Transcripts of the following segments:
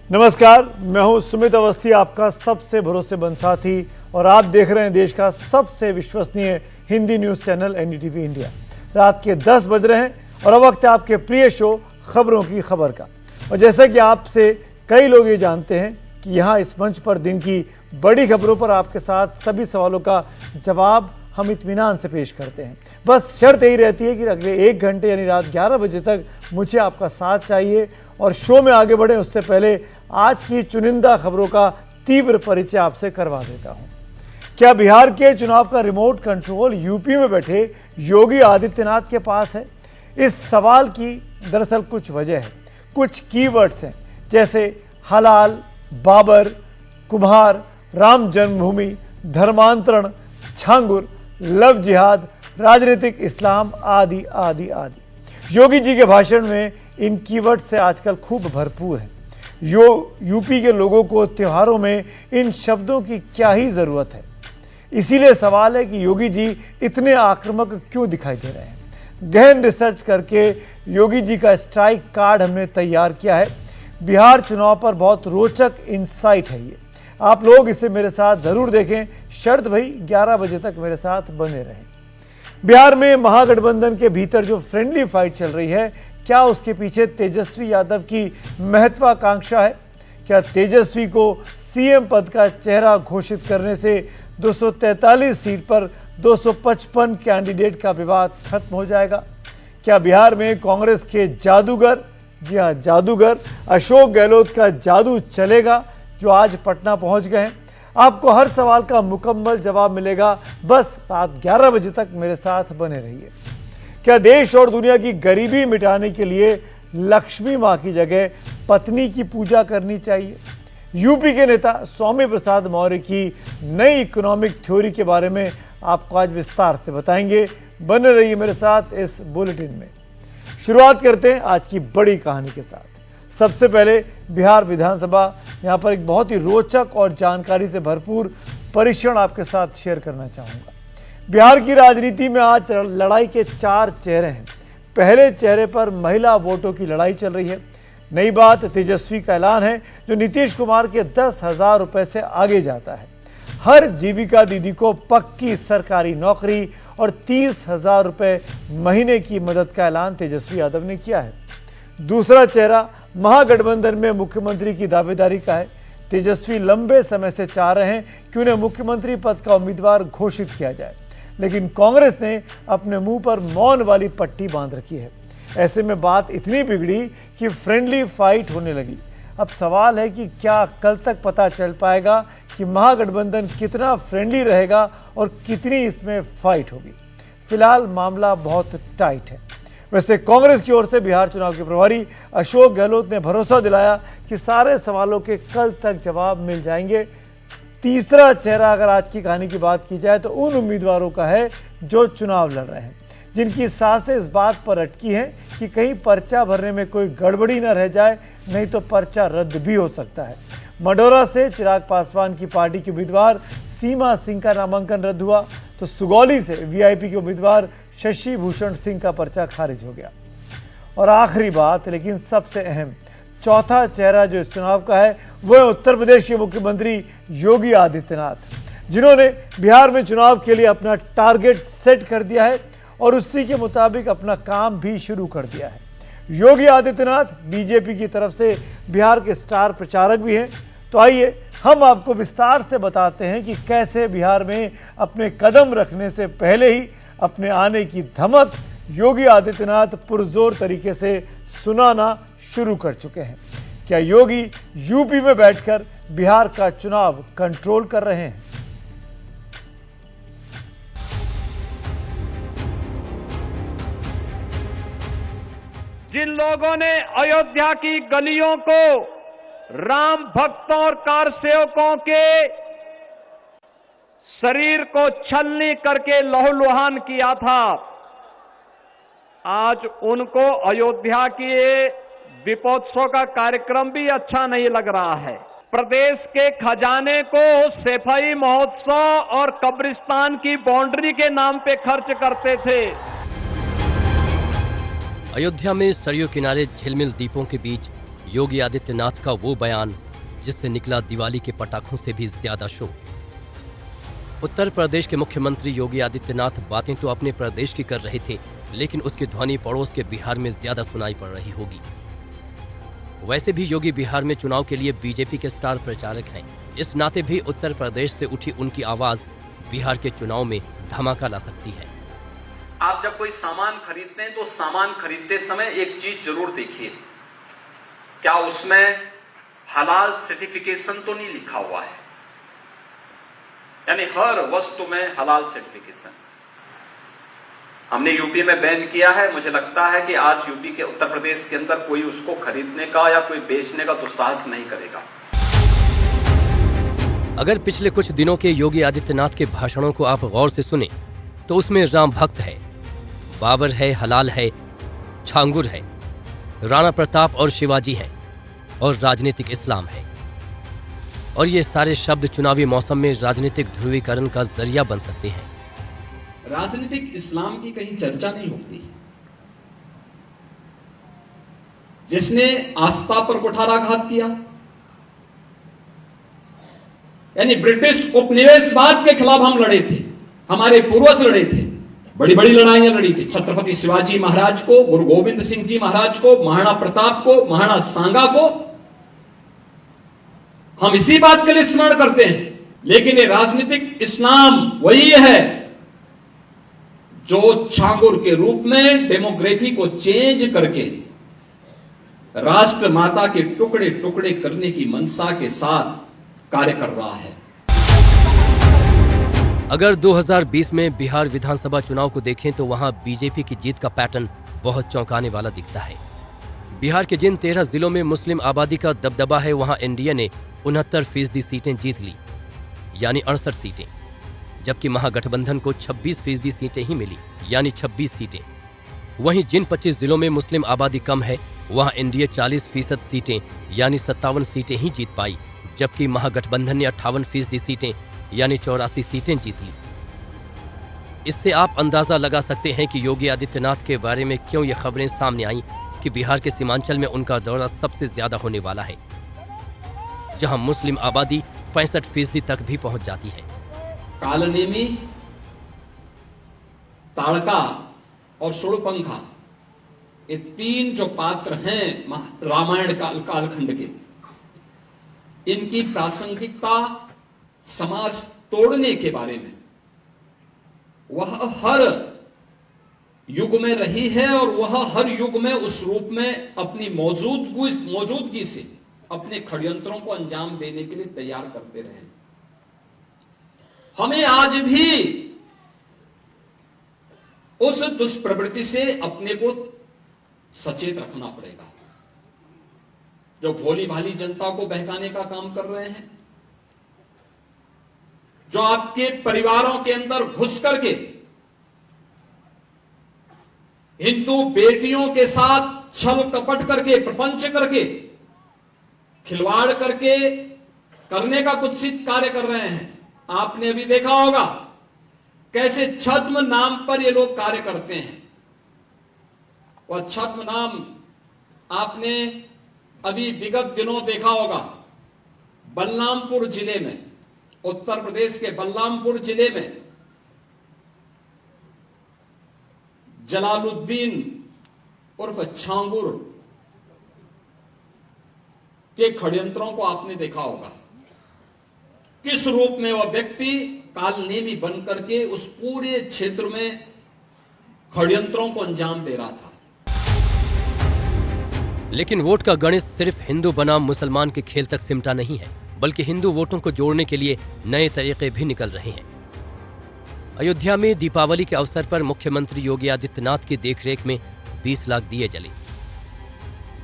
नमस्कार, मैं हूं सुमित अवस्थी, आपका सबसे भरोसेमंद साथी, और आप देख रहे हैं देश का सबसे विश्वसनीय Hindi news channel NDTV India. रात के 10 बज रहे हैं और अब वक्त है आपके प्रिय शो खबरों की खबर का। और जैसा कि आपसे कई लोग ये जानते हैं कि यहाँ इस मंच पर दिन की बड़ी खबरों पर आपके साथ सभी सवालों का जवाब हम इत्मीनान से पेश करते हैं। बस शर्त यही रहती है कि अगले 1 घंटे यानी रात 11 बजे तक मुझे आपका साथ चाहिए। और शो में आगे बढ़े उससे पहले आज की चुनिंदा खबरों का तीव्र परिचय आपसे करवा देता हूं। क्या बिहार के चुनाव का रिमोट कंट्रोल यूपी में बैठे योगी आदित्यनाथ के पास है? इस सवाल की दरअसल कुछ वजह है, कुछ कीवर्ड्स हैं, जैसे हलाल, बाबर, कुम्हार, राम जन्मभूमि, धर्मांतरण, छांगुर, लव जिहाद, राजनीतिक इस्लाम आदि आदि आदि। योगी जी के भाषण में इन कीवर्ड से आजकल खूब भरपूर है। यूपी के लोगों को त्योहारों में इन शब्दों की क्या ही ज़रूरत है। इसीलिए सवाल है कि योगी जी इतने आक्रामक क्यों दिखाई दे रहे हैं। गहन रिसर्च करके योगी जी का स्ट्राइक कार्ड हमने तैयार किया है। बिहार चुनाव पर बहुत रोचक इंसाइट है ये। आप लोग इसे मेरे साथ ज़रूर देखें, शर्त भाई 11 बजे तक मेरे साथ बने रहें। बिहार में महागठबंधन के भीतर जो फ्रेंडली फाइट चल रही है, क्या उसके पीछे तेजस्वी यादव की महत्वाकांक्षा है? क्या तेजस्वी को सीएम पद का चेहरा घोषित करने से 243 सीट पर 255 कैंडिडेट का विवाद खत्म हो जाएगा? क्या बिहार में कांग्रेस के जादूगर, जी हाँ जादूगर, अशोक गहलोत का जादू चलेगा, जो आज पटना पहुंच गए हैं? आपको हर सवाल का मुकम्मल जवाब मिलेगा। बस रात 11 बजे तक मेरे साथ बने रहिए। क्या देश और दुनिया की गरीबी मिटाने के लिए लक्ष्मी मां की जगह पत्नी की पूजा करनी चाहिए? यूपी के नेता स्वामी प्रसाद मौर्य की नई इकोनॉमिक थ्योरी के बारे में आपको आज विस्तार से बताएंगे। बने रहिए मेरे साथ इस बुलेटिन में। शुरुआत करते हैं आज की बड़ी कहानी के साथ। सबसे पहले बिहार विधानसभा, यहाँ पर एक बहुत ही रोचक और जानकारी से भरपूर परीक्षण आपके साथ शेयर करना चाहूँगा। बिहार की राजनीति में आज लड़ाई के 4 चेहरे हैं। पहले चेहरे पर महिला वोटों की लड़ाई चल रही है। नई बात, तेजस्वी का ऐलान है जो नीतीश कुमार के 10,000 रुपए से आगे जाता है। हर जीविका दीदी को पक्की सरकारी नौकरी और 30,000 रुपए महीने की मदद का ऐलान तेजस्वी यादव ने किया है। दूसरा चेहरा महागठबंधन में मुख्यमंत्री की दावेदारी का है। तेजस्वी लंबे समय से चाह रहे हैं कि उन्हें मुख्यमंत्री पद का उम्मीदवार घोषित किया जाए, लेकिन कांग्रेस ने अपने मुंह पर मौन वाली पट्टी बांध रखी है। ऐसे में बात इतनी बिगड़ी कि फ्रेंडली फाइट होने लगी। अब सवाल है कि क्या कल तक पता चल पाएगा कि महागठबंधन कितना फ्रेंडली रहेगा और कितनी इसमें फाइट होगी। फिलहाल मामला बहुत टाइट है। वैसे कांग्रेस की ओर से बिहार चुनाव के प्रभारी अशोक गहलोत ने भरोसा दिलाया कि सारे सवालों के कल तक जवाब मिल जाएंगे। तीसरा चेहरा अगर आज की कहानी की बात की जाए तो उन उम्मीदवारों का है जो चुनाव लड़ रहे हैं, जिनकी सांसें इस बात पर अटकी हैं कि कहीं पर्चा भरने में कोई गड़बड़ी न रह जाए, नहीं तो पर्चा रद्द भी हो सकता है। मडौरा से चिराग पासवान की पार्टी की उम्मीदवार सीमा सिंह का नामांकन रद्द हुआ, तो सुगौली से वीआईपी के उम्मीदवार शशि भूषण सिंह का पर्चा खारिज हो गया। और आखिरी बात, लेकिन सबसे अहम, चौथा चेहरा जो इस चुनाव का है वह उत्तर प्रदेश के मुख्यमंत्री योगी आदित्यनाथ, जिन्होंने बिहार में चुनाव के लिए अपना टारगेट सेट कर दिया है और उसी के मुताबिक अपना काम भी शुरू कर दिया है। योगी आदित्यनाथ बीजेपी की तरफ से बिहार के स्टार प्रचारक भी हैं। तो आइए हम आपको विस्तार से बताते हैं कि कैसे बिहार में अपने कदम रखने से पहले ही अपने आने की धमक योगी आदित्यनाथ पुरजोर तरीके से सुनाना शुरू कर चुके हैं। क्या योगी यूपी में बैठकर बिहार का चुनाव कंट्रोल कर रहे हैं? जिन लोगों ने अयोध्या की गलियों को राम भक्तों और कार सेवकों के शरीर को छलनी करके लहूलुहान किया था, आज उनको अयोध्या की दीपोत्सव का कार्यक्रम भी अच्छा नहीं लग रहा है। प्रदेश के खजाने को सफाई महोत्सव और कब्रिस्तान की बाउंड्री के नाम पे खर्च करते थे। अयोध्या में सरयू किनारे झिलमिल दीपों के बीच योगी आदित्यनाथ का वो बयान जिससे निकला दिवाली के पटाखों से भी ज्यादा शोर। उत्तर प्रदेश के मुख्यमंत्री योगी आदित्यनाथ बातें तो अपने प्रदेश की कर रहे थे, लेकिन उसकी ध्वनि पड़ोस के बिहार में ज्यादा सुनाई पड़ रही होगी। वैसे भी योगी बिहार में चुनाव के लिए बीजेपी के स्टार प्रचारक हैं। इस नाते भी उत्तर प्रदेश से उठी उनकी आवाज बिहार के चुनाव में धमाका ला सकती है। आप जब कोई सामान खरीदते हैं तो सामान खरीदते समय एक चीज जरूर देखिए, क्या उसमें हलाल सर्टिफिकेशन तो नहीं लिखा हुआ है। यानी हर वस्तु में हलाल सर्टिफिकेशन। हमने यूपी में बैन किया है। मुझे लगता है कि आज यूपी के उत्तर प्रदेश के अंदर कोई उसको खरीदने का या कोई बेचने का दुस्साहस नहीं करेगा। अगर पिछले कुछ दिनों के योगी आदित्यनाथ के भाषणों को आप गौर से सुने तो उसमें राम भक्त है, बाबर है, हलाल है, छांगुर है, राणा प्रताप और शिवाजी है और राजनीतिक इस्लाम है। और ये सारे शब्द चुनावी मौसम में राजनीतिक ध्रुवीकरण का जरिया बन सकते हैं। राजनीतिक इस्लाम की कहीं चर्चा नहीं होती। जिसने आस्था पर कुठाराघात किया, यानी ब्रिटिश उपनिवेशवाद के खिलाफ हम लड़े थे, हमारे पूर्वज लड़े थे, बड़ी बड़ी लड़ाइयां लड़ी थी। छत्रपति शिवाजी महाराज को, गुरु गोविंद सिंह जी महाराज को, महाराणा प्रताप को, महाराणा सांगा को हम इसी बात के लिए स्मरण करते हैं। लेकिन ये राजनीतिक इस्लाम वही है जो छांगुर के रूप में डेमोग्राफी को चेंज करके राष्ट्र माता के टुकड़े टुकड़े करने की मंशा के साथ कार्य कर रहा है। अगर 2020 में बिहार विधानसभा चुनाव को देखें तो वहां बीजेपी की जीत का पैटर्न बहुत चौंकाने वाला दिखता है। बिहार के जिन 13 जिलों में मुस्लिम आबादी का दबदबा है, वहां एनडीए ने 69% सीटें जीत ली, यानी 68 सीटें, जबकि महागठबंधन को 26% सीटें ही मिली, यानी 26 सीटें। वहीं जिन 25 जिलों में मुस्लिम आबादी कम है, वहां एनडीए 40% सीटें, यानी 57 सीटें ही जीत पाई, जबकि महागठबंधन ने 58% सीटें, यानी 84 सीटें जीत ली। इससे आप अंदाजा लगा सकते हैं कि योगी आदित्यनाथ के बारे में क्यों ये खबरें सामने आईं कि बिहार के सीमांचल में उनका दौरा सबसे ज्यादा होने वाला है, जहां मुस्लिम आबादी 65% तक भी पहुंच जाती है। कालनेमी, ताड़का और शूर्पणखा, ये 3 जो पात्र हैं रामायण कालखंड के, इनकी प्रासंगिकता समाज तोड़ने के बारे में वह हर युग में रही है और वह हर युग में उस रूप में अपनी मौजूदगी से अपने षड्यंत्रों को अंजाम देने के लिए तैयार करते रहे। हमें आज भी उस दुष्प्रवृत्ति से अपने को सचेत रखना पड़ेगा, जो भोली भाली जनता को बहकाने का काम कर रहे हैं, जो आपके परिवारों के अंदर घुस करके हिंदू बेटियों के साथ छल कपट करके, प्रपंच करके, खिलवाड़ करके करने का कुत्सित कार्य कर रहे हैं। आपने अभी देखा होगा कैसे छद्म नाम पर ये लोग कार्य करते हैं। वह छद्म नाम आपने अभी विगत दिनों देखा होगा, बलरामपुर जिले में, उत्तर प्रदेश के बलरामपुर जिले में जलालुद्दीन उर्फ छांगुर के षड्यंत्रों को आपने देखा होगा। किस रूप में वह व्यक्ति कालनेमी बनकर के उस पूरे क्षेत्र में षड्यंत्रों को अंजाम दे रहा था। लेकिन वोट का गणित सिर्फ हिंदू बनाम मुसलमान के खेल तक सिमटा नहीं है, बल्कि हिंदू वोटों को जोड़ने के लिए नए तरीके भी निकल रहे हैं। अयोध्या में दीपावली के अवसर पर मुख्यमंत्री योगी आदित्यनाथ की देखरेख में 20 लाख दिए जले।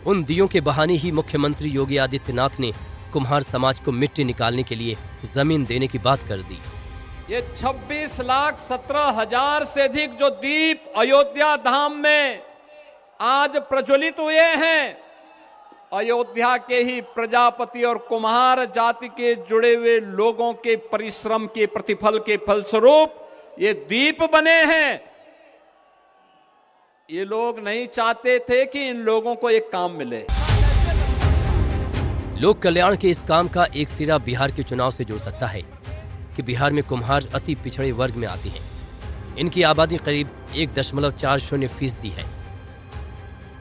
उन दियों के बहाने ही मुख्यमंत्री योगी आदित्यनाथ ने कुम्हार समाज को मिट्टी निकालने के लिए जमीन देने की बात कर दी। ये 26,17,000 से अधिक जो दीप अयोध्या धाम में आज प्रज्वलित हुए हैं, अयोध्या के ही प्रजापति और कुम्हार जाति के जुड़े हुए लोगों के परिश्रम के प्रतिफल के फलस्वरूप ये दीप बने हैं। ये लोग नहीं चाहते थे कि इन लोगों को एक काम मिले। लोक कल्याण के इस काम का एक सिरा बिहार के चुनाव से जुड़ सकता है कि बिहार में कुम्हार अति पिछड़े वर्ग में आते हैं। इनकी आबादी करीब 1.40% है।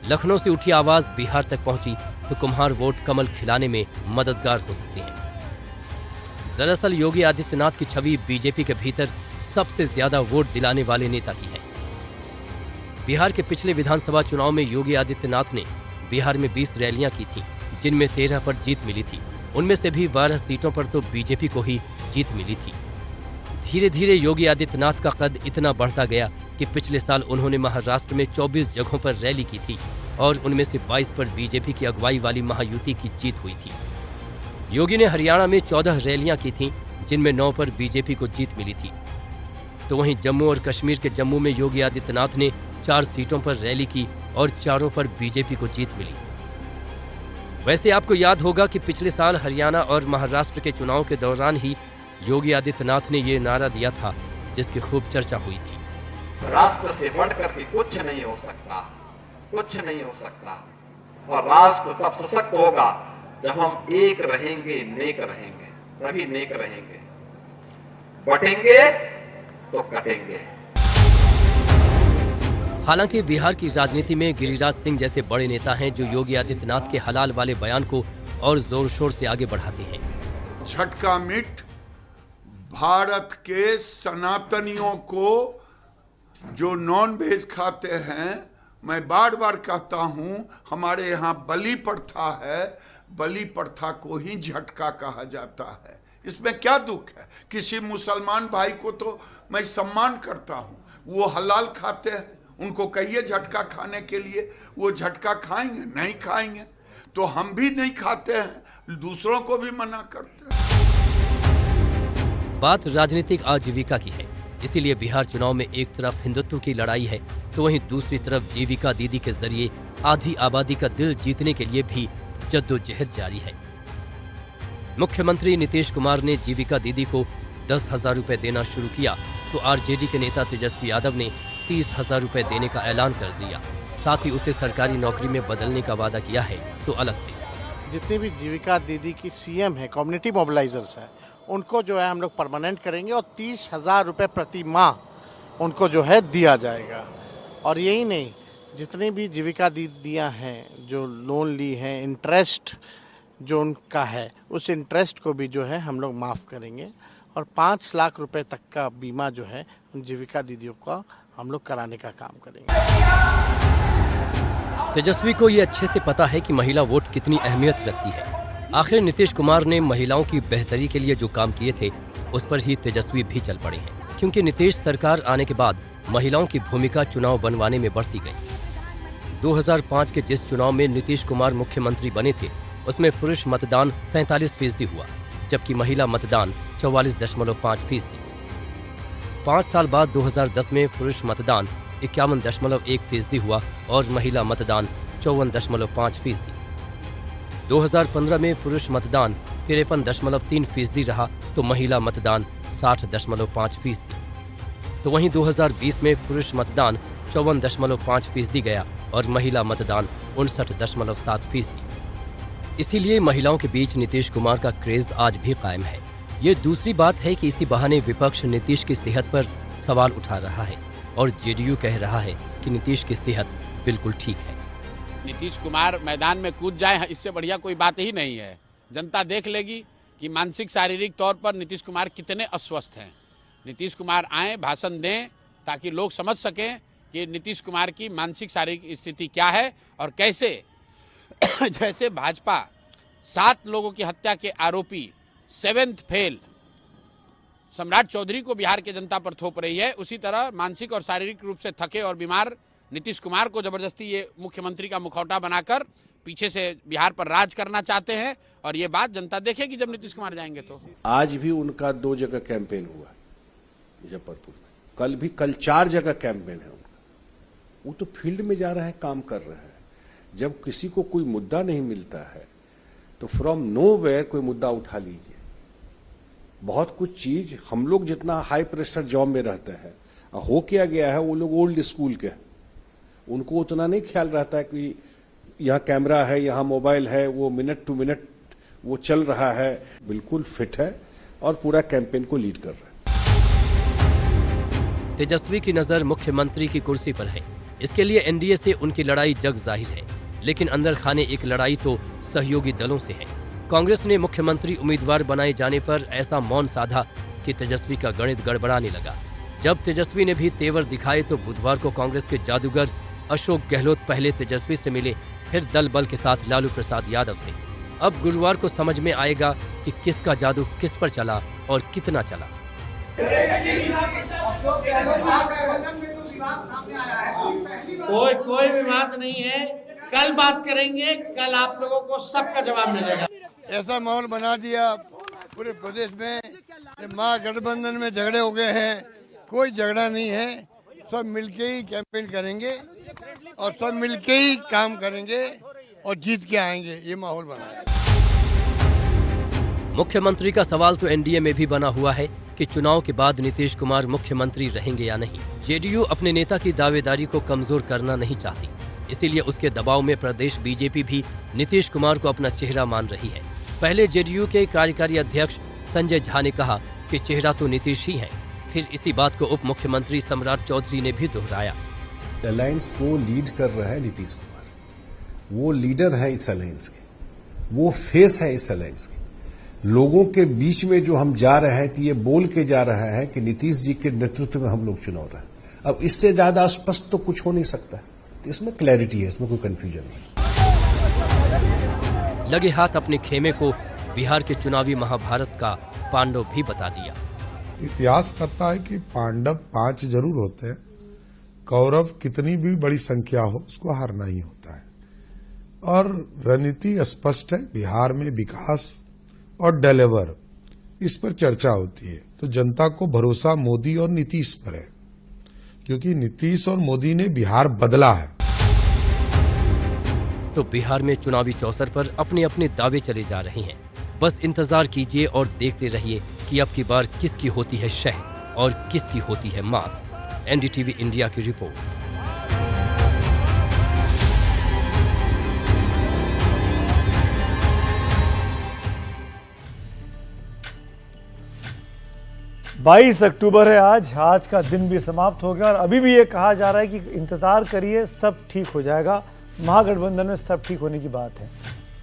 लखनऊ से उठी आवाज बिहार तक पहुंची तो कुम्हार वोट कमल खिलाने में मददगार हो सकते हैं। दरअसल योगी आदित्यनाथ की छवि बीजेपी के भीतर सबसे ज्यादा वोट दिलाने वाले नेता की है। बिहार के पिछले विधानसभा चुनाव में योगी आदित्यनाथ ने बिहार में 20 रैलियां की थीं, जिनमें 13 पर जीत मिली थी। उनमें से भी 12 सीटों पर तो बीजेपी को ही जीत मिली थी। धीरे धीरे योगी आदित्यनाथ का कद इतना बढ़ता गया कि पिछले साल उन्होंने महाराष्ट्र में 24 जगहों पर रैली की थी और उनमें से 22 पर बीजेपी की अगुवाई वाली महायुति की जीत हुई थी। योगी ने हरियाणा में 14 रैलियां की थीं, जिनमें 9 पर बीजेपी को जीत मिली थी। तो वहीं जम्मू और कश्मीर के जम्मू में योगी आदित्यनाथ ने 4 सीटों पर रैली की और 4 पर बीजेपी को जीत मिली। वैसे आपको याद होगा कि पिछले साल हरियाणा और महाराष्ट्र के चुनाव के दौरान ही योगी आदित्यनाथ ने ये नारा दिया था, जिसकी खूब चर्चा हुई थी। राष्ट्र से बढ़कर के कुछ नहीं हो सकता, कुछ नहीं हो सकता। और राष्ट्र तब सशक्त होगा जब हम एक रहेंगे, नेक रहेंगे, तभी नेक रहेंगे। बटेंगे तो कटेंगे। हालांकि बिहार की राजनीति में गिरिराज सिंह जैसे बड़े नेता हैं जो योगी आदित्यनाथ के हलाल वाले बयान को और जोर शोर से आगे बढ़ाते हैं। झटका मिट भारत के सनातनियों को जो नॉन वेज खाते हैं, मैं बार बार कहता हूं, हमारे यहाँ बलि प्रथा है, बलि प्रथा को ही झटका कहा जाता है। इसमें क्या दुख है? किसी मुसलमान भाई को तो मैं सम्मान करता हूं, वो हलाल खाते हैं, उनको कहिए झटका खाने के लिए, वो झटका खाएंगे? नहीं खाएंगे। तो हम भी नहीं खाते हैं, दूसरों को भी मना करते हैं। बात राजनीतिक आजीविका की है, इसीलिए बिहार चुनाव में एक तरफ हिंदुत्व की लड़ाई है तो वहीं दूसरी तरफ जीविका दीदी के जरिए आधी आबादी का दिल जीतने के लिए भी जद्दोजहद जारी है। मुख्यमंत्री नीतीश कुमार ने जीविका दीदी को 10,000 रुपए देना शुरू किया तो आरजेडी के नेता तेजस्वी यादव ने 30,000 रुपए देने का ऐलान कर दिया। साथ ही उसे सरकारी नौकरी में बदलने का वादा किया है, सो अलग से। जितनी भी जीविका दीदी की सीएम है, कम्युनिटी मोबिलाइजर्स है, उनको जो है हम लोग परमानेंट करेंगे और 30,000 रुपये प्रति माह उनको जो है दिया जाएगा। और यही नहीं, जितनी भी जीविका दीदियाँ हैं जो लोन ली हैं, इंटरेस्ट जो उनका है, उस इंटरेस्ट को भी जो है हम लोग माफ़ करेंगे और 5 लाख रुपए तक का बीमा जो है उन जीविका दीदियों का हम लोग कराने का काम करेंगे। तेजस्वी को ये अच्छे से पता है कि महिला वोट कितनी अहमियत रखती है। आखिर नीतीश कुमार ने महिलाओं की बेहतरी के लिए जो काम किए थे, उस पर ही तेजस्वी भी चल पड़े हैं, क्योंकि नीतीश सरकार आने के बाद महिलाओं की भूमिका चुनाव बनवाने में बढ़ती गई। 2005 के जिस चुनाव में नीतीश कुमार मुख्यमंत्री बने थे, उसमें पुरुष मतदान 47% हुआ, जबकि महिला मतदान 44.5%। 5 साल बाद 2010 में पुरुष मतदान 51.1% हुआ और महिला मतदान 54.5%। 2015 में पुरुष मतदान 53.3% रहा तो महिला मतदान 60.5%। तो वहीं 2020 में पुरुष मतदान 54.5% गया और महिला मतदान 59.7%। इसीलिए महिलाओं के बीच नीतीश कुमार का क्रेज आज भी कायम है। ये दूसरी बात है कि इसी बहाने विपक्ष नीतीश की सेहत पर सवाल उठा रहा है और जेडीयू कह रहा है कि नीतीश की सेहत बिल्कुल ठीक है। नीतीश कुमार मैदान में कूद जाए, इससे बढ़िया कोई बात ही नहीं है। जनता देख लेगी कि मानसिक शारीरिक तौर पर नीतीश कुमार कितने अस्वस्थ हैं। नीतीश कुमार आए, भाषण दें, ताकि लोग समझ सकें कि नीतीश कुमार की मानसिक शारीरिक स्थिति क्या है और कैसे जैसे भाजपा 7 लोगों की हत्या के आरोपी 7th फेल सम्राट चौधरी को बिहार की जनता पर थोप रही है, उसी तरह मानसिक और शारीरिक रूप से थके और बीमार नीतीश कुमार को जबरदस्ती ये मुख्यमंत्री का मुखौटा बनाकर पीछे से बिहार पर राज करना चाहते हैं। और ये बात जनता देखेगी जब नीतीश कुमार जाएंगे। तो आज भी उनका 2 जगह कैंपेन हुआ मुजफ्फरपुर में, कल 4 जगह कैंपेन है उनका। वो तो फील्ड में जा रहा है, काम कर रहा है। जब किसी को कोई मुद्दा नहीं मिलता है तो फ्रॉम नोवेयर कोई मुद्दा उठा लीजिए। बहुत कुछ चीज हम लोग जितना हाई प्रेशर जॉब में रहते हैं, हो क्या गया है, वो लोग ओल्ड स्कूल के, उनको उतना नहीं ख्याल रहता है कि यहाँ कैमरा है, यहाँ मोबाइल है, वो मिनट टू मिनट वो चल रहा है, बिल्कुल फिट है और पूरा कैंपेन को लीड कर रहा है। तेजस्वी की नजर मुख्यमंत्री की कुर्सी पर है। इसके लिए एनडीए से उनकी लड़ाई जग जाहिर है, लेकिन अंदर खाने एक लड़ाई तो सहयोगी दलों से है। कांग्रेस ने मुख्यमंत्री उम्मीदवार बनाए जाने पर ऐसा मौन साधा कि तेजस्वी का गणित गड़बड़ाने लगा। जब तेजस्वी ने भी तेवर दिखाए तो बुधवार को कांग्रेस के जादूगर अशोक गहलोत पहले तेजस्वी से मिले, फिर दल बल के साथ लालू प्रसाद यादव से। अब गुरुवार को समझ में आएगा कि किसका जादू किस पर चला और कितना चला। कोई विवाद नहीं है, कल बात करेंगे, कल आप लोगों को सबका जवाब मिलेगा। ऐसा माहौल बना दिया पूरे प्रदेश में, महागठबंधन में झगड़े हो गए हैं। कोई झगड़ा नहीं है, सब मिलके ही कैंपेन करेंगे और सब मिलके ही काम करेंगे और जीत के आएंगे, ये माहौल बना है। मुख्यमंत्री का सवाल तो एनडीए में भी बना हुआ है कि चुनाव के बाद नीतीश कुमार मुख्यमंत्री रहेंगे या नहीं। जेडीयू अपने नेता की दावेदारी को कमजोर करना नहीं चाहती, इसीलिए उसके दबाव में प्रदेश बीजेपी भी नीतीश कुमार को अपना चेहरा मान रही है। पहले जेडीयू के कार्यकारी अध्यक्ष संजय झा ने कहा कि चेहरा तो नीतीश ही है। फिर इसी बात को उप मुख्यमंत्री सम्राट चौधरी ने भी दोहराया। अलायंस को लीड कर रहा है नीतीश कुमार, वो लीडर है इस अलायंस के, वो फेस है इस अलायंस के। लोगों के बीच में जो हम जा रहे हैं तो ये बोल के जा रहा है कि नीतीश जी के नेतृत्व में हम लोग चुनाव रहे। अब इससे ज्यादा स्पष्ट तो कुछ हो नहीं सकता, इसमें क्लैरिटी है, इसमें कोई कंफ्यूजन नहीं। लगे हाथ अपने खेमे को बिहार के चुनावी महाभारत का पांडव भी बता दिया। इतिहास कहता है कि पांडव 5 जरूर होते हैं, कौरव कितनी भी बड़ी संख्या हो उसको हारना ही होता है। और रणनीति स्पष्ट है, बिहार में विकास और डिलीवर इस पर चर्चा होती है। तो जनता को भरोसा मोदी और नीतीश पर है, क्योंकि नीतीश और मोदी ने बिहार बदला है। तो बिहार में चुनावी चौसर पर अपने अपने दावे चले जा रहे हैं। बस इंतजार कीजिए और देखते रहिए कि अब की बार किसकी होती है शह और किसकी होती है मात। एनडीटीवी इंडिया की रिपोर्ट। बाईस अक्टूबर है आज का दिन भी समाप्त हो गया और अभी भी ये कहा जा रहा है कि इंतजार करिए, सब ठीक हो जाएगा। महागठबंधन में सब ठीक होने की बात है।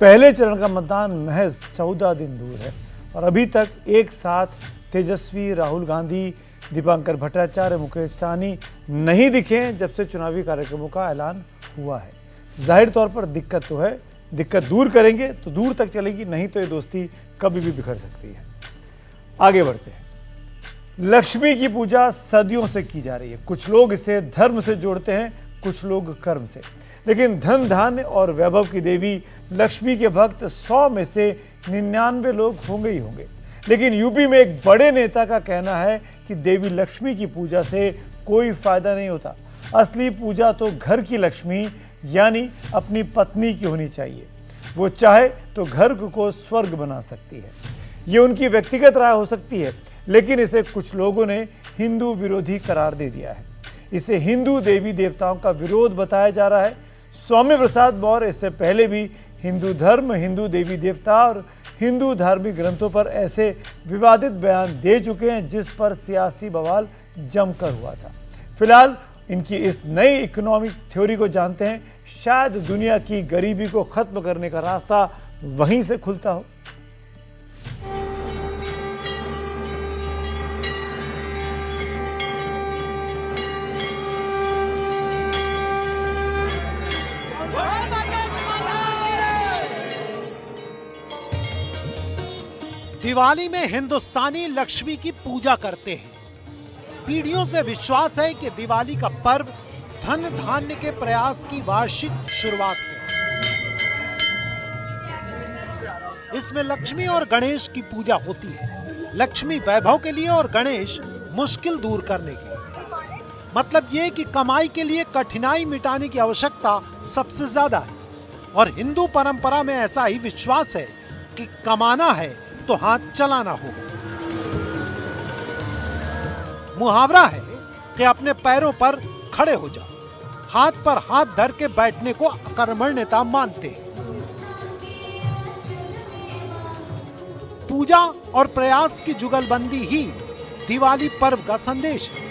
पहले चरण का मतदान महज 14 दिन दूर है और अभी तक एक साथ तेजस्वी, राहुल गांधी, दीपांकर भट्टाचार्य, मुकेश सहनी नहीं दिखे जब से चुनावी कार्यक्रमों का ऐलान हुआ है। जाहिर तौर पर दिक्कत तो है, दिक्कत दूर करेंगे तो दूर तक चलेगी, नहीं तो ये दोस्ती कभी भी बिखर सकती है। आगे बढ़ते हैं। लक्ष्मी की पूजा सदियों से की जा रही है। कुछ लोग इसे धर्म से जोड़ते हैं, कुछ लोग कर्म से, लेकिन धन धान्य और वैभव की देवी लक्ष्मी के भक्त 100 में से 99 लोग होंगे ही होंगे। लेकिन यूपी में एक बड़े नेता का कहना है कि देवी लक्ष्मी की पूजा से कोई फायदा नहीं होता। असली पूजा तो घर की लक्ष्मी यानी अपनी पत्नी की होनी चाहिए। वो चाहे तो घर को स्वर्ग बना सकती है। ये उनकी व्यक्तिगत राय हो सकती है, लेकिन इसे कुछ लोगों ने हिंदू विरोधी करार दे दिया है। इसे हिंदू देवी देवताओं का विरोध बताया जा रहा है। स्वामी प्रसाद मौर्य इससे पहले भी हिंदू धर्म, हिंदू देवी देवता और हिंदू धार्मिक ग्रंथों पर ऐसे विवादित बयान दे चुके हैं जिस पर सियासी बवाल जमकर हुआ था। फिलहाल इनकी इस नई इकोनॉमिक थ्योरी को जानते हैं। शायद दुनिया की गरीबी को खत्म करने का रास्ता वहीं से खुलता हो। दिवाली में हिंदुस्तानी लक्ष्मी की पूजा करते हैं। पीढ़ियों से विश्वास है कि दिवाली का पर्व धन धान्य के प्रयास की वार्षिक शुरुआत है। इसमें लक्ष्मी और गणेश की पूजा होती है। लक्ष्मी वैभव के लिए और गणेश मुश्किल दूर करने के लिए। मतलब ये कि कमाई के लिए कठिनाई मिटाने की आवश्यकता सबसे ज्यादा है। और हिंदू परंपरा में ऐसा ही विश्वास है कि कमाना है तो हाथ चलाना होगा। मुहावरा है कि अपने पैरों पर खड़े हो जाओ। हाथ पर हाथ धर के बैठने को अकर्मण्यता मानते हैं। पूजा और प्रयास की जुगलबंदी ही दिवाली पर्व का संदेश है।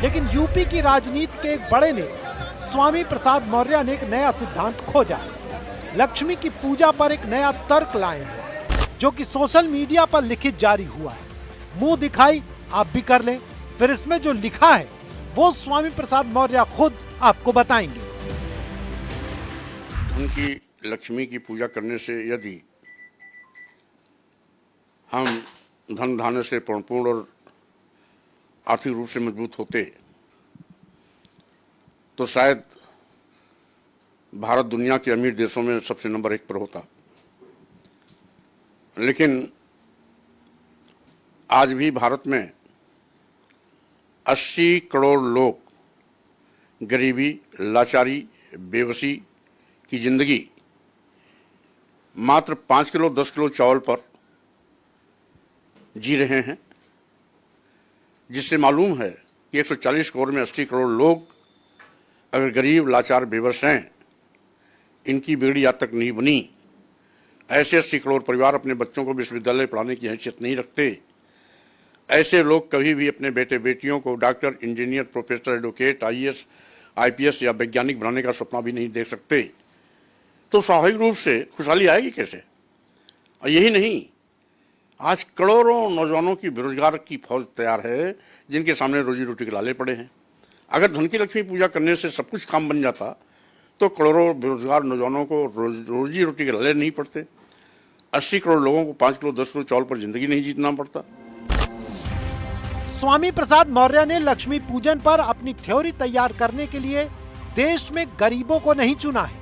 लेकिन यूपी की राजनीति के एक बड़े नेता स्वामी प्रसाद मौर्य ने एक नया सिद्धांत खोजा है। लक्ष्मी की पूजा पर एक नया तर्क लाए हैं, जो कि सोशल मीडिया पर लिखित जारी हुआ है। मुंह दिखाई आप भी कर लें, फिर इसमें जो लिखा है वो स्वामी प्रसाद मौर्य खुद आपको बताएंगे। धन की लक्ष्मी की पूजा करने से यदि हम धन धान्य से परिपूर्ण और आर्थिक रूप से मजबूत होते तो शायद भारत दुनिया के अमीर देशों में सबसे नंबर 1 पर होता। लेकिन आज भी भारत में 80 करोड़ लोग गरीबी, लाचारी, बेबसी की जिंदगी मात्र 5 किलो 10 किलो चावल पर जी रहे हैं, जिससे मालूम है कि 140 करोड़ में 80 करोड़ लोग अगर गरीब, लाचार, बेबस हैं, इनकी बिगड़ी आज तक नहीं बनी। ऐसे 80 करोड़ परिवार अपने बच्चों को विश्वविद्यालय पढ़ाने की हैसियत नहीं रखते। ऐसे लोग कभी भी अपने बेटे बेटियों को doctor, engineer, professor, advocate, IAS, IPS या वैज्ञानिक बनाने का सपना भी नहीं देख सकते। तो स्वाभाविक रूप से खुशहाली आएगी कैसे? और यही नहीं, आज करोड़ों नौजवानों की बेरोजगार की फौज तैयार है, जिनके सामने रोजी रोटी के लाले पड़े हैं। अगर धन की लक्ष्मी पूजा करने से सब कुछ काम बन जाता तो करोड़ों बेरोजगार नौजवानों को रोजी रोटी के लाले नहीं पड़ते। 80 करोड़ लोगों को 5 किलो 10 किलो चावल पर जिंदगी नहीं जीतना पड़ता। स्वामी प्रसाद मौर्य ने लक्ष्मी पूजन पर अपनी थ्योरी तैयार करने के लिए देश में गरीबों को नहीं चुना है,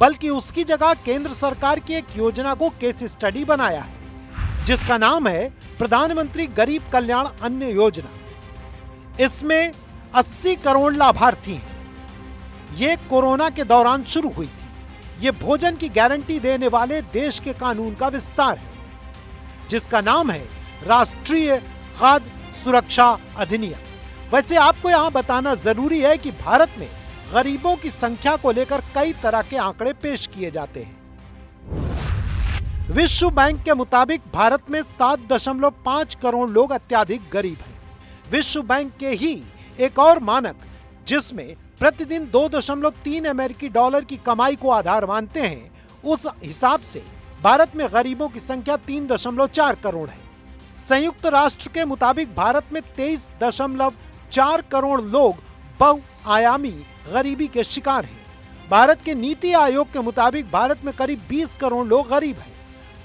बल्कि उसकी जगह केंद्र सरकार की एक योजना को केस स्टडी बनाया है, जिसका नाम है प्रधानमंत्री गरीब कल्याण अन्न योजना। इसमें 80 करोड़ लाभार्थी हैं। ये कोरोना के दौरान शुरू हुई थी। ये भोजन की गारंटी देने वाले देश के कानून का विस्तार है, जिसका नाम है राष्ट्रीय खाद्य सुरक्षा अधिनियम। वैसे आपको यहां बताना जरूरी है कि भारत में गरीबों की संख्या को लेकर कई तरह के आंकड़े पेश किए जाते हैं। विश्व बैंक के मुताबिक भारत में 7.5 करोड़ लोग अत्यधिक गरीब हैं। विश्व बैंक के ही एक और मानक, जिसमें प्रतिदिन 2.3 अमेरिकी डॉलर की कमाई को आधार मानते हैं, उस हिसाब से भारत में गरीबों की संख्या 3.4 करोड़ है। संयुक्त राष्ट्र के मुताबिक भारत में 23.4 करोड़ लोग बहुआयामी गरीबी के शिकार हैं। भारत के नीति आयोग के मुताबिक भारत में करीब 20 करोड़ लोग गरीब हैं।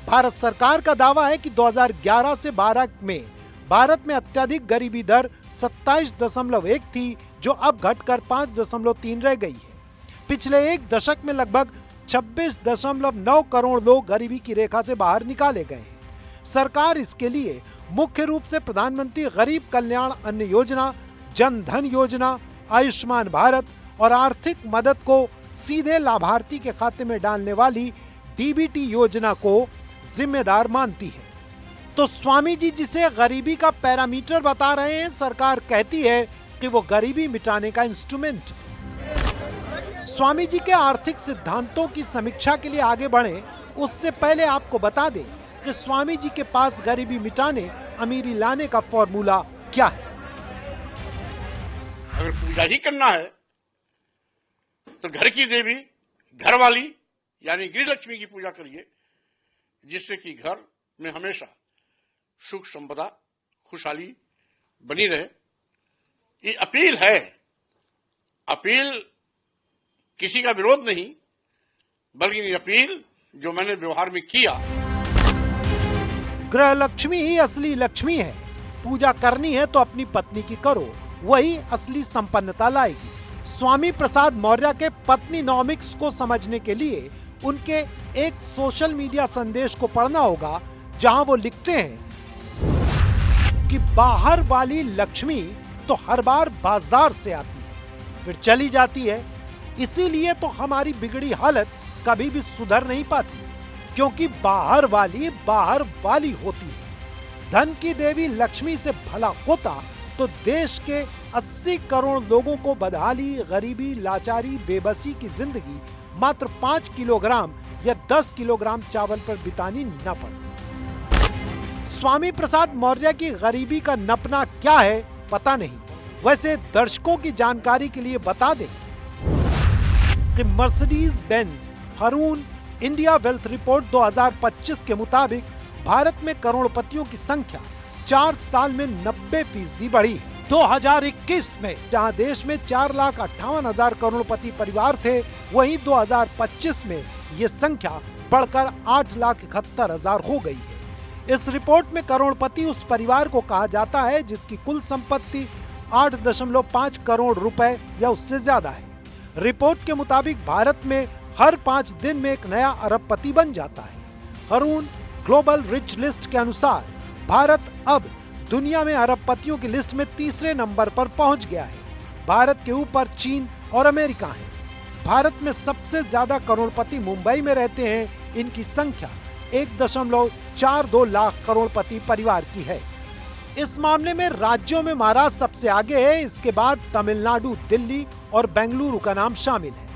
भारत सरकार का दावा है कि 2011 से 12 में भारत में अत्यधिक गरीबी दर 27.1 थी, जो अब घटकर 5.3 रह गई है। पिछले एक दशक में लगभग 26.9 करोड़ लोग गरीबी की रेखा से बाहर निकाले गए हैं। सरकार इसके लिए मुख्य रूप से प्रधानमंत्री गरीब कल्याण अन्न योजना, जन धन योजना, आयुष्मान भारत और आर्थिक मदद को सीधे लाभार्थी के खाते में डालने वाली DBT योजना को जिम्मेदार मानती है। तो स्वामी जी जिसे गरीबी का पैरामीटर बता रहे हैं, सरकार कहती है कि वो गरीबी मिटाने का इंस्ट्रूमेंट। स्वामी जी के आर्थिक सिद्धांतों की समीक्षा के लिए आगे बढ़े उससे पहले आपको बता दें कि स्वामी जी के पास गरीबी मिटाने, अमीरी लाने का फॉर्मूला क्या है। अगर पूजा ही करना है तो घर की देवी, घर वाली यानी गृह लक्ष्मी की पूजा करिए, जिससे कि घर में हमेशा सुख संपदा, खुशहाली बनी रहे। ये अपील है, अपील किसी का विरोध नहीं, बल्कि ये अपील जो मैंने व्यवहार में किया। गृह लक्ष्मी ही असली लक्ष्मी है। पूजा करनी है तो अपनी पत्नी की करो, वही असली संपन्नता लाएगी। स्वामी प्रसाद मौर्य के पत्नीनॉमिक्स को समझने के लिए उनके एक सोशल मीडिया संदेश को पढ़ना होगा, जहां वो लिखते हैं कि बाहर वाली लक्ष्मी तो हर बार बाजार से आती है, फिर चली जाती है। इसीलिए तो हमारी बिगड़ी हालत कभी भी सुधर नहीं पाती, क्योंकि बाहर वाली होती है। धन की देवी लक्ष्मी से भला होता तो देश के 80 करोड़ लोगों को बदहाली, गरीबी, लाचारी, बेबसी की जिंदगी मात्र 5 किलोग्राम या 10 किलोग्राम चावल पर बितानी न पड़े। स्वामी प्रसाद मौर्य की गरीबी का नपना क्या है पता नहीं। वैसे दर्शकों की जानकारी के लिए बता दें कि मर्सिडीज बेंज हारून इंडिया वेल्थ रिपोर्ट 2025 के मुताबिक भारत में करोड़पतियों की संख्या 4 साल में 90% बढ़ी। 2021 में जहां देश में 4,58,000 करोड़पति परिवार थे, वहीं 2025 में ये संख्या बढ़कर 8,71,000 हो गई है। इस रिपोर्ट में करोड़पति उस परिवार को कहा जाता है जिसकी कुल संपत्ति 8.5 करोड़ रुपए या उससे ज्यादा है। रिपोर्ट के मुताबिक भारत में हर 5 दिन में एक नया अरबपति बन जाता है। हारून ग्लोबल रिच लिस्ट के अनुसार भारत अब दुनिया में अरबपतियों की लिस्ट में तीसरे नंबर पर पहुंच गया है। भारत के ऊपर चीन और अमेरिका है। भारत में सबसे ज्यादा करोड़पति मुंबई में रहते हैं। इनकी संख्या 1.42 लाख करोड़पति परिवार की है। इस मामले में राज्यों में महाराष्ट्र सबसे आगे है। इसके बाद तमिलनाडु, दिल्ली और बेंगलुरु का नाम शामिल है।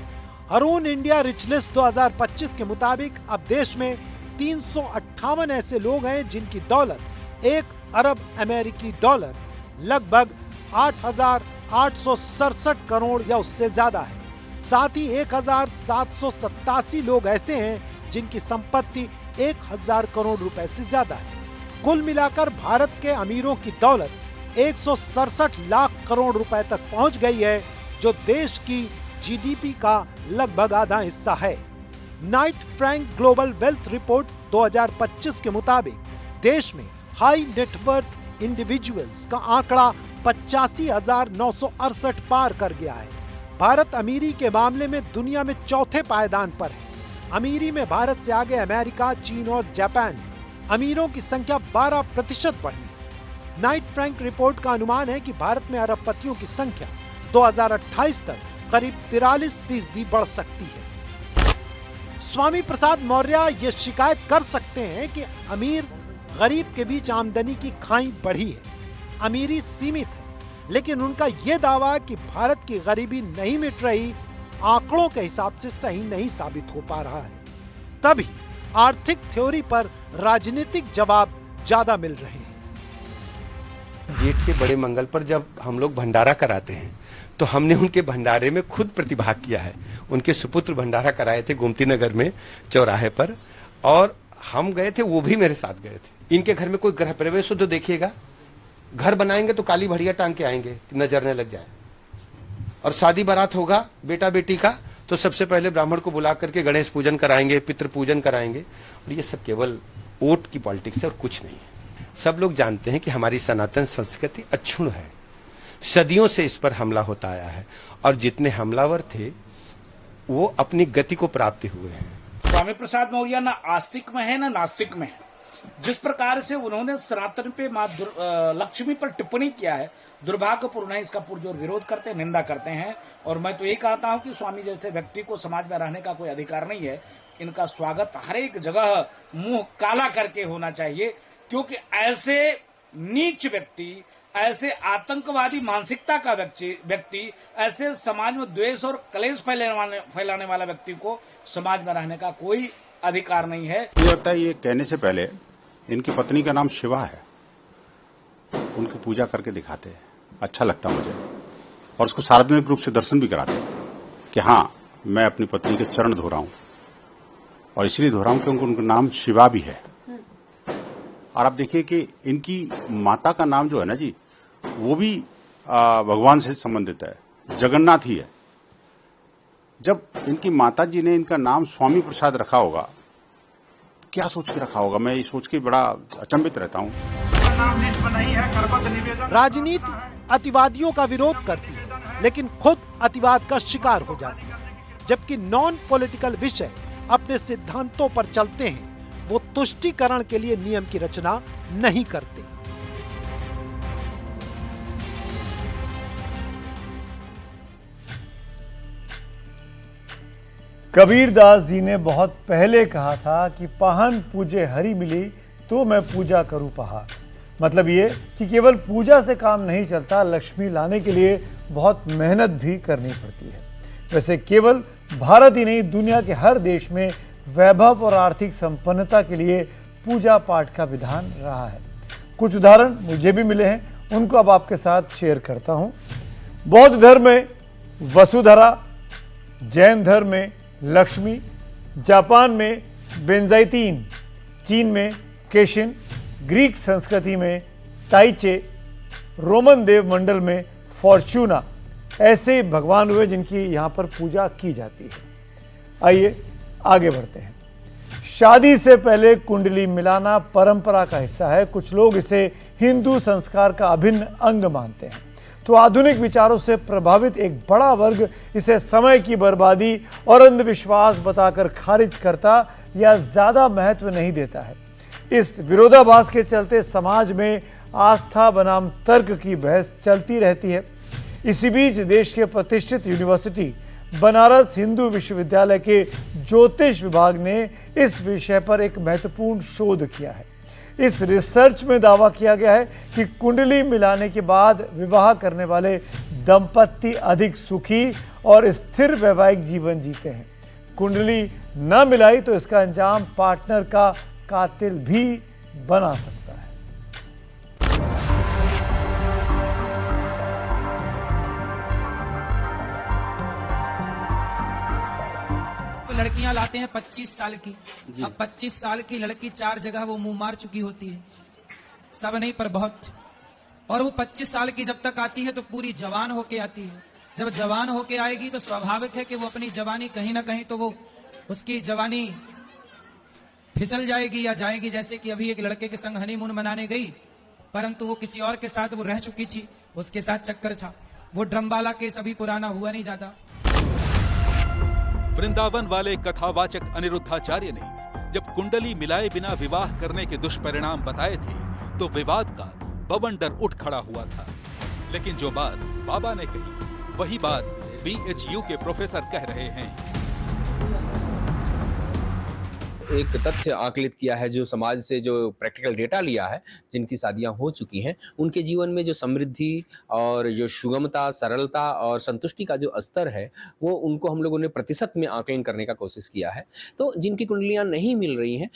हारून इंडिया रिच लिस्ट 2025 के मुताबिक अब देश में 358 ऐसे लोग हैं जिनकी दौलत 1 अरब अमेरिकी डॉलर लगभग 8,867 करोड़ या उससे ज्यादा है। साथ ही 1,787 लोग ऐसे हैं जिनकी संपत्ति 1,000 करोड़ रुपए से ज्यादा है। कुल मिलाकर भारत के अमीरों की दौलत 167 लाख करोड़ रुपए तक पहुंच गई है, जो देश की जीडीपी का लगभग आधा हिस्सा है। Knight Frank global wealth report 2025 के मुताबिक देश में हाई नेटवर्थ इंडिविजुअल्स का आंकड़ा 85,968 पार कर गया है। भारत अमीरी के मामले में दुनिया में चौथे पायदान पर है। अमीरी में भारत से आगे अमेरिका, चीन और जापान है। अमीरों की संख्या 12% बढ़ी। नाइट फ्रैंक रिपोर्ट का अनुमान है कि भारत में अरबपतियों की संख्या 2028 तक करीब 43% बढ़ सकती है। स्वामी प्रसाद मौर्य ये शिकायत कर सकते हैं कि अमीर गरीब के बीच आमदनी की खाई बढ़ी है, अमीरी सीमित है, लेकिन उनका ये दावा कि भारत की गरीबी नहीं मिट रही आंकड़ों के हिसाब से सही नहीं साबित हो पा रहा है। तभी आर्थिक थ्योरी पर राजनीतिक जवाब ज्यादा मिल रहे हैं। जेठ के बड़े मंगल पर जब हम लोग भंडारा कराते हैं तो हमने उनके भंडारे में खुद प्रतिभाग किया है। उनके सुपुत्र भंडारा कराए थे गोमती नगर में चौराहे पर, और हम गए थे, वो भी मेरे साथ गए थे। इनके घर में कोई गृह प्रवेश हो तो देखिएगा, घर बनाएंगे तो काली बढ़िया टांग के आएंगे, नजर न लग जाए। और शादी बारात होगा बेटा बेटी का तो सबसे पहले ब्राह्मण को बुला करके गणेश पूजन कराएंगे, पितृ पूजन कराएंगे। और ये सब केवल वोट की पॉलिटिक्स है और कुछ नहीं है। सब लोग जानते हैं कि हमारी सनातन संस्कृति अक्षुण्ण है, सदियों से इस पर हमला होता आया है, और जितने हमलावर थे वो अपनी गति को प्राप्त हुए हैं। स्वामी प्रसाद मौर्य ना आस्तिक में है ना नास्तिक में है। जिस प्रकार से उन्होंने सनातन पे मां लक्ष्मी पर टिप्पणी किया है, दुर्भाग्यपूर्ण है। इसका पुरजोर विरोध करते हैं, निंदा करते हैं। और मैं तो ये कहता हूं कि स्वामी जैसे व्यक्ति को समाज में रहने का कोई अधिकार नहीं है। इनका स्वागत हर एक जगह मुंह काला करके होना चाहिए, क्योंकि ऐसे नीच व्यक्ति, ऐसे आतंकवादी मानसिकता का व्यक्ति, ऐसे समाज में द्वेष और कलेश फैलाने वाला व्यक्ति को समाज में रहने का कोई अधिकार नहीं है। मुझे लगता है ये कहने से पहले इनकी पत्नी का नाम शिवा है, उनकी पूजा करके दिखाते हैं, अच्छा लगता मुझे। और उसको सार्वजनिक रूप से दर्शन भी कराते हैं कि हाँ, मैं अपनी पत्नी के चरण धो रहा हूं, और इसलिए धो रहा हूं क्योंकि उनका नाम शिवा भी है। और आप देखिए कि इनकी माता का नाम जो है ना जी, वो भी भगवान से संबंधित है, जगन्नाथ ही है। जब इनकी माता जी ने इनका नाम स्वामी प्रसाद रखा होगा, क्या सोच के रखा होगा, मैं ये सोच के बड़ा अचंभित रहता हूँ। राजनीति अतिवादियों का विरोध करती है, लेकिन खुद अतिवाद का शिकार हो जाती है। जबकि नॉन पॉलिटिकल विषय अपने सिद्धांतों पर चलते हैं, वो तुष्टीकरण के लिए नियम की रचना नहीं करते। कबीरदास जी ने बहुत पहले कहा था कि पाहन पूजे हरि मिली तो मैं पूजा करूं पहाड़। मतलब ये कि केवल पूजा से काम नहीं चलता, लक्ष्मी लाने के लिए बहुत मेहनत भी करनी पड़ती है। वैसे केवल भारत ही नहीं, दुनिया के हर देश में वैभव और आर्थिक संपन्नता के लिए पूजा पाठ का विधान रहा है। कुछ उदाहरण मुझे भी मिले हैं, उनको अब आपके साथ शेयर करता हूं। बौद्ध धर्म में वसुधरा, जैन धर्म में लक्ष्मी, जापान में बेंजाइतीन, चीन में केशिन, ग्रीक संस्कृति में ताइचे, रोमन देव मंडल में फॉर्चूना, ऐसे भगवान हुए जिनकी यहाँ पर पूजा की जाती है। आइए आगे बढ़ते हैं। शादी से पहले कुंडली मिलाना परंपरा का हिस्सा है। कुछ लोग इसे हिंदू संस्कार का अभिन्न अंग मानते हैं, तो आधुनिक विचारों से प्रभावित एक बड़ा वर्ग इसे समय की बर्बादी और अंधविश्वास बताकर खारिज करता या ज्यादा महत्व नहीं देता है। इस विरोधाभास के चलते समाज में आस्था बनाम तर्क की बहस चलती रहती है। इसी बीच देश के प्रतिष्ठित यूनिवर्सिटी बनारस हिंदू विश्वविद्यालय के ज्योतिष विभाग ने इस विषय पर एक महत्वपूर्ण शोध किया है। इस रिसर्च में दावा किया गया है कि कुंडली मिलाने के बाद विवाह करने वाले दंपति अधिक सुखी और स्थिर वैवाहिक जीवन जीते हैं। कुंडली न मिलाई तो इसका अंजाम पार्टनर का कातिल भी बना सकता है। लड़कियां लाते हैं 25 साल की। अब 25 साल की लड़की 4 जगह वो मुंह मार चुकी होती है, सब नहीं पर बहुत। और वो 25 साल की जब तक आती है तो पूरी जवान होके आती है। जब जवान होके आएगी तो स्वाभाविक है कि वो अपनी जवानी कहीं ना कहीं तो वो उसकी जवानी फिसल जाएगी या जाएगी। जैसे कि अभी एक लड़के के संग हनीमून मनाने गई, परंतु वो किसी और के साथ वो रह चुकी थी, उसके साथ चक्कर था। वो ड्रमवाला केस अभी पुराना हुआ नहीं जाता। वृंदावन वाले कथावाचक अनिरुद्धाचार्य ने जब कुंडली मिलाए बिना विवाह करने के दुष्परिणाम बताए थे तो विवाद का बवंडर उठ खड़ा हुआ था। लेकिन जो बात बाबा ने कही वही बात BHU के प्रोफेसर कह रहे हैं। एक तथ्य आकलित किया है, जो समाज से जो प्रैक्टिकल डेटा लिया है, जिनकी शादियां हो चुकी हैं उनके जीवन में जो समृद्धि और जो सुगमता, सरलता और संतुष्टि का जो स्तर है वो उनको हम लोगों ने प्रतिशत में आकलन करने का कोशिश किया है। तो जिनकी कुंडलियां नहीं मिल रही हैं,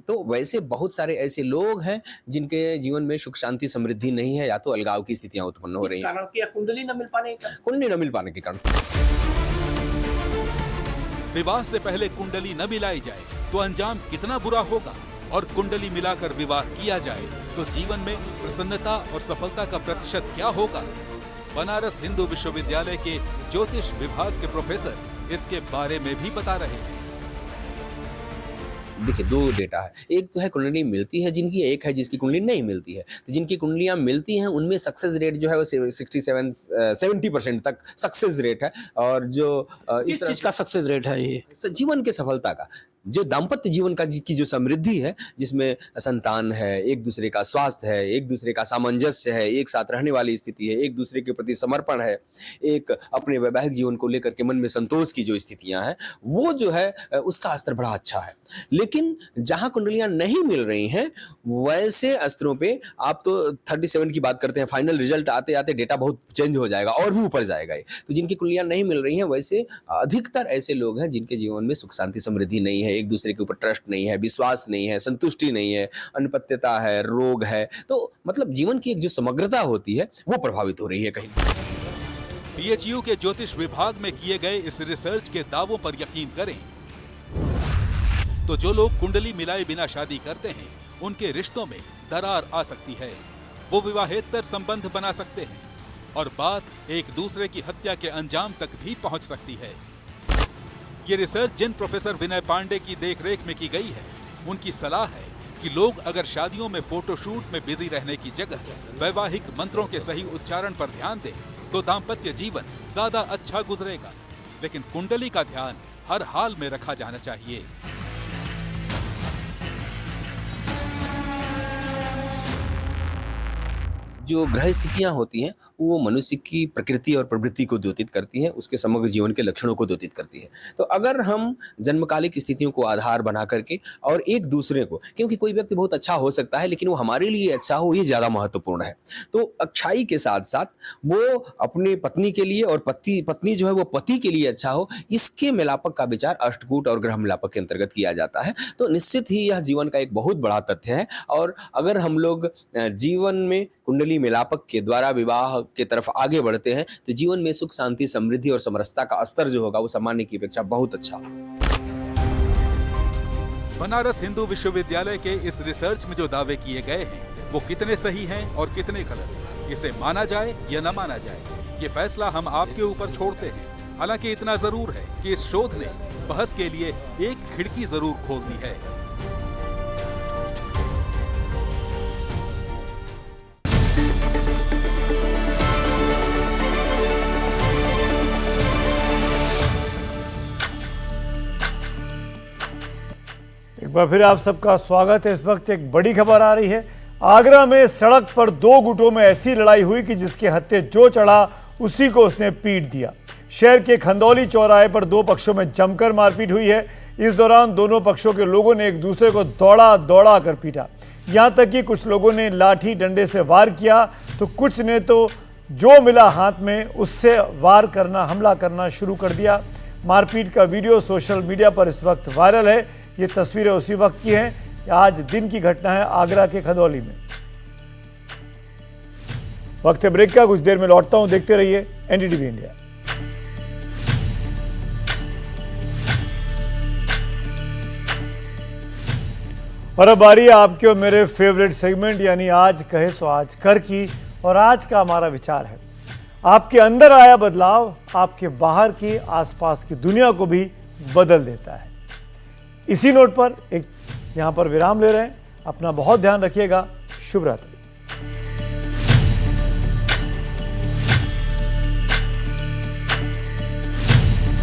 तो वैसे बहुत सारे ऐसे लोग हैं जिनके जीवन में सुख शांति समृद्धि नहीं है, या तो अलगाव की स्थितियां उत्पन्न हो रही हैं। कुंडली न मिल पाने के कारण विवाह से पहले कुंडली न मिलाई जाए तो अंजाम कितना बुरा होगा, और कुंडली मिलाकर विवाह किया जाए तो जीवन में प्रसन्नता और सफलता का प्रतिशत क्या होगा। बनारस हिंदू विश्वविद्यालय के ज्योतिष विभाग के प्रोफेसर इसके बारे में भी बता रहे हैं। देखिए, 2 डेटा है। एक तो है कुंडली मिलती है जिनकी, एक है जिसकी कुंडली नहीं मिलती है। तो जिनकी कुंडलियां मिलती हैं उनमें सक्सेस रेट जो है वो 70% तक सक्सेस रेट है। और जो इस चीज का सक्सेस रेट है, ये जीवन के सफलता का, जो दाम्पत्य जीवन का की जो समृद्धि है, जिसमें संतान है, एक दूसरे का स्वास्थ्य है, एक दूसरे का सामंजस्य है, एक साथ रहने वाली स्थिति है, एक दूसरे के प्रति समर्पण है, एक अपने वैवाहिक जीवन को लेकर के मन में संतोष की जो स्थितियां हैं, वो जो है उसका स्तर बड़ा अच्छा है। लेकिन जहां कुंडलियां नहीं मिल रही हैं वैसे स्तरों पे आप तो 37 की बात करते हैं, फाइनल रिजल्ट आते आते डेटा बहुत चेंज हो जाएगा और भी ऊपर जाएगा। तो जिनकी कुंडलियां नहीं मिल रही हैं वैसे अधिकतर ऐसे लोग हैं जिनके जीवन में सुख शांति समृद्धि नहीं है, एक दूसरे के ऊपर ट्रस्ट नहीं है, विश्वास नहीं है, संतुष्टि नहीं है, अनपत्यता है, रोग है। तो मतलब जीवन की एक जो समग्रता होती है वो प्रभावित हो रही है कहीं। BHU के ज्योतिष विभाग में किए गए इस रिसर्च के दावों पर यकीन करें तो जो लोग कुंडली मिलाए बिना शादी करते हैं उनके रिश्तों में दरार आ सकती है, वो विवाहेतर संबंध बना सकते हैं और बात एक दूसरे की हत्या के अंजाम तक भी पहुंच सकती है। ये रिसर्च जिन प्रोफेसर विनय पांडे की देखरेख में की गई है, उनकी सलाह है कि लोग अगर शादियों में फोटोशूट में बिजी रहने की जगह वैवाहिक मंत्रों के सही उच्चारण पर ध्यान दें तो दाम्पत्य जीवन ज्यादा अच्छा गुजरेगा। लेकिन कुंडली का ध्यान हर हाल में रखा जाना चाहिए। जो ग्रह स्थितियां होती हैं वो मनुष्य की प्रकृति और प्रवृत्ति को द्योतित करती हैं, उसके समग्र जीवन के लक्षणों को द्योतित करती है। तो अगर हम जन्मकालिक स्थितियों को आधार बना करके और एक दूसरे को, क्योंकि कोई व्यक्ति बहुत अच्छा हो सकता है लेकिन वो हमारे लिए अच्छा हो, ये ज़्यादा महत्वपूर्ण है। तो अच्छाई के साथ साथ वो अपनी पत्नी के लिए और पत्नी जो है वो पति के लिए अच्छा हो, इसके मिलापक का विचार अष्टकूट और ग्रह मिलापक के अंतर्गत किया जाता है। तो निश्चित ही यह जीवन का एक बहुत बड़ा तथ्य है। और अगर हम लोग जीवन में कुंडली मिलापक के द्वारा विवाह के तरफ आगे बढ़ते हैं तो जीवन में सुख, शांति, समृद्धि और समरसता का स्तर जो होगा वो सामान्य की अपेक्षा बहुत अच्छा होगा। बनारस हिंदू विश्वविद्यालय के इस रिसर्च में जो दावे किए गए हैं वो कितने सही हैं और कितने गलत, इसे माना जाए या न माना जाए, ये फैसला हम आपके ऊपर छोड़ते हैं। हालांकि इतना जरूर है कि इस शोध ने बहस के लिए एक खिड़की जरूर खोल दी है। एक बार फिर आप सबका स्वागत है। इस वक्त एक बड़ी खबर आ रही है। आगरा में सड़क पर दो गुटों में ऐसी लड़ाई हुई कि जिसके हत्थे जो चढ़ा उसी को उसने पीट दिया। शहर के खंदौली चौराहे पर दो पक्षों में जमकर मारपीट हुई है। इस दौरान दोनों पक्षों के लोगों ने एक दूसरे को दौड़ा कर पीटा। यहां तक कि कुछ लोगों ने लाठी डंडे से वार किया तो कुछ ने तो जो मिला हाथ में उससे हमला करना शुरू कर दिया। मारपीट का वीडियो सोशल मीडिया पर इस वक्त वायरल है। ये तस्वीरें उसी वक्त की हैं। आज दिन की घटना है आगरा के खंदौली में। वक्त है ब्रेक का, कुछ देर में लौटता हूं, देखते रहिए एनडीटीवी इंडिया। और अब बारी है आपके और मेरे फेवरेट सेगमेंट यानी आज कहे सो आज कर की। और आज का हमारा विचार है, आपके अंदर आया बदलाव आपके बाहर की आसपास की दुनिया को भी बदल देता है। इसी नोट पर एक यहां पर विराम ले रहे हैं। अपना बहुत ध्यान रखिएगा। शुभ रात्रि।